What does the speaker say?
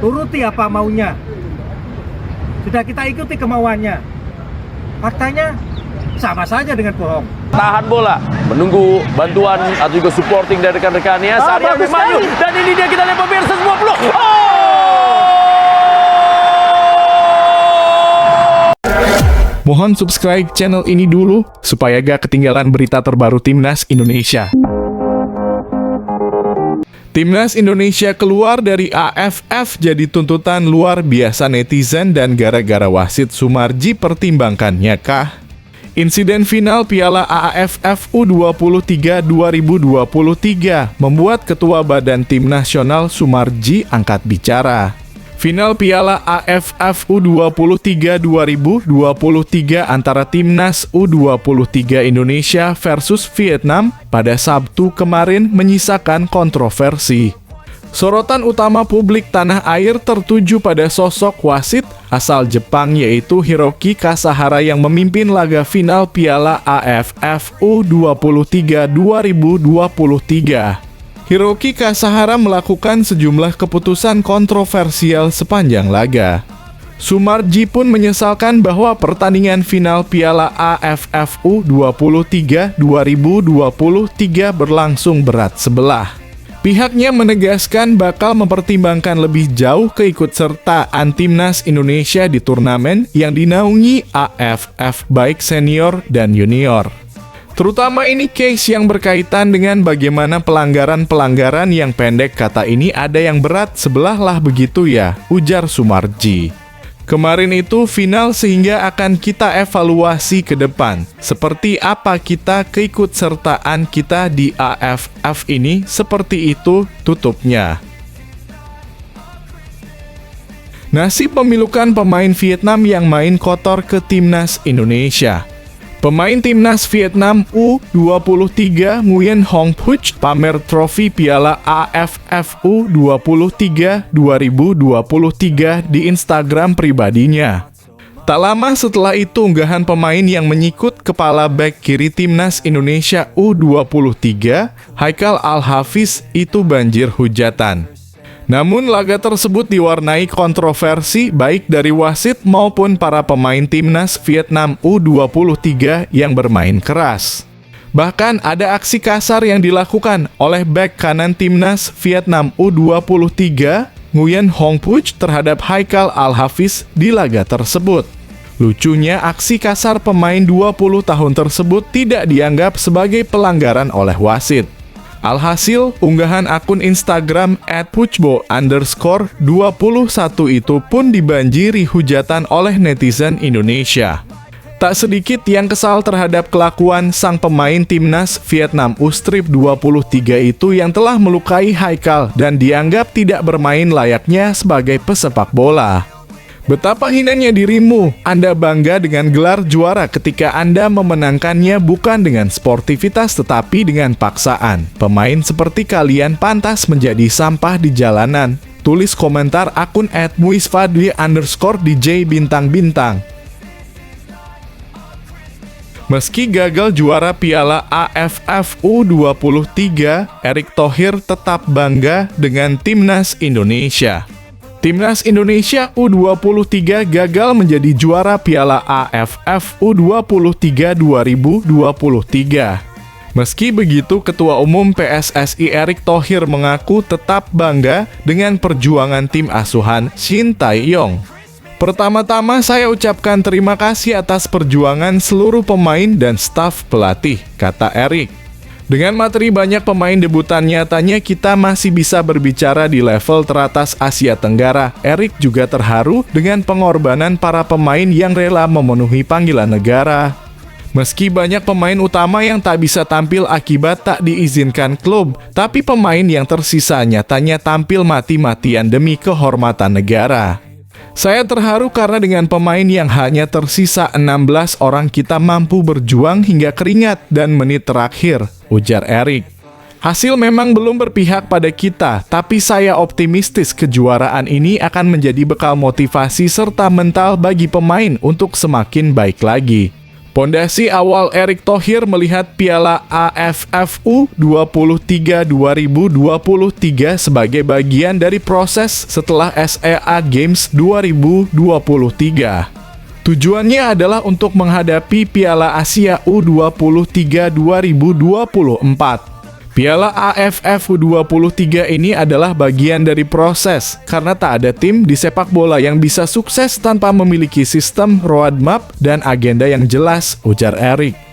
turuti apa maunya. Sudah kita ikuti kemauannya. Faktanya sama saja dengan bohong. Tahan bola, menunggu bantuan atau juga supporting dari rekan-rekannya. Sabar Abimanyu, dan ini dia, kita lihat pemirsa semua peluang. Mohon subscribe channel ini dulu supaya gak ketinggalan berita terbaru Timnas Indonesia. Timnas Indonesia keluar dari AFF jadi tuntutan luar biasa netizen dan gara-gara wasit Sumarji pertimbangkannya kah? Insiden final Piala AFF U23 2023 membuat Ketua Badan Tim Nasional Sumarji angkat bicara. Final Piala AFF U23 2023 antara Timnas U23 Indonesia versus Vietnam pada Sabtu kemarin menyisakan kontroversi. Sorotan utama publik tanah air tertuju pada sosok wasit asal Jepang yaitu Hiroki Kasahara yang memimpin laga final Piala AFF U23 2023. Hiroki Kasahara melakukan sejumlah keputusan kontroversial sepanjang laga. Sumarji pun menyesalkan bahwa pertandingan final Piala AFF U23 2023 berlangsung berat sebelah. Pihaknya menegaskan bakal mempertimbangkan lebih jauh keikutsertaan Timnas Indonesia di turnamen yang dinaungi AFF baik senior dan junior. Terutama ini case yang berkaitan dengan bagaimana pelanggaran-pelanggaran yang pendek kata ini ada yang berat sebelah lah begitu ya, ujar Sumarji. Kemarin itu final sehingga akan kita evaluasi ke depan. Seperti apa kita keikutsertaan kita di AFF ini, seperti itu tutupnya. Nasib pemilukan pemain Vietnam yang main kotor ke Timnas Indonesia. Pemain Timnas Vietnam U23 Nguyen Hong Puch pamer trofi Piala AFF U23 2023 di Instagram pribadinya. Tak lama setelah itu unggahan pemain yang menyikut kepala bek kiri Timnas Indonesia U23, Haikal Al-Hafiz itu banjir hujatan. Namun laga tersebut diwarnai kontroversi baik dari wasit maupun para pemain Timnas Vietnam U23 yang bermain keras. Bahkan ada aksi kasar yang dilakukan oleh bek kanan Timnas Vietnam U23, Nguyen Hong Puch terhadap Haikal Al-Hafiz di laga tersebut. Lucunya aksi kasar pemain 20 tahun tersebut tidak dianggap sebagai pelanggaran oleh wasit. Alhasil, unggahan akun Instagram @puchbo_21 itu pun dibanjiri hujatan oleh netizen Indonesia. Tak sedikit yang kesal terhadap kelakuan sang pemain Timnas Vietnam U-Strip 23 itu yang telah melukai Haikal dan dianggap tidak bermain layaknya sebagai pesepak bola. Betapa hinanya dirimu, Anda bangga dengan gelar juara ketika Anda memenangkannya bukan dengan sportivitas tetapi dengan paksaan. Pemain seperti kalian pantas menjadi sampah di jalanan. Tulis komentar akun @muisfadli_dj bintang-bintang. Meski gagal juara Piala AFF U23, Erick Thohir tetap bangga dengan Timnas Indonesia. Timnas Indonesia U23 gagal menjadi juara Piala AFF U23 2023. Meski begitu, Ketua Umum PSSI Erick Thohir mengaku tetap bangga dengan perjuangan tim asuhan Shin Tae-yong. Pertama-tama saya ucapkan terima kasih atas perjuangan seluruh pemain dan staf pelatih, kata Erick. Dengan materi banyak pemain debutan nyatanya kita masih bisa berbicara di level teratas Asia Tenggara. Erick juga terharu dengan pengorbanan para pemain yang rela memenuhi panggilan negara. Meski banyak pemain utama yang tak bisa tampil akibat tak diizinkan klub, tapi pemain yang tersisa nyatanya tampil mati-matian demi kehormatan negara. Saya terharu karena dengan pemain yang hanya tersisa 16 orang kita mampu berjuang hingga keringat dan menit terakhir, ujar Erick. Hasil memang belum berpihak pada kita, tapi saya optimistis kejuaraan ini akan menjadi bekal motivasi serta mental bagi pemain untuk semakin baik lagi. Pondasi awal Erick Thohir melihat Piala AFF U23 2023 sebagai bagian dari proses setelah SEA Games 2023. Tujuannya adalah untuk menghadapi Piala Asia U23 2024. Piala AFF U23 ini adalah bagian dari proses, karena tak ada tim di sepak bola yang bisa sukses tanpa memiliki sistem roadmap dan agenda yang jelas, ujar Erick.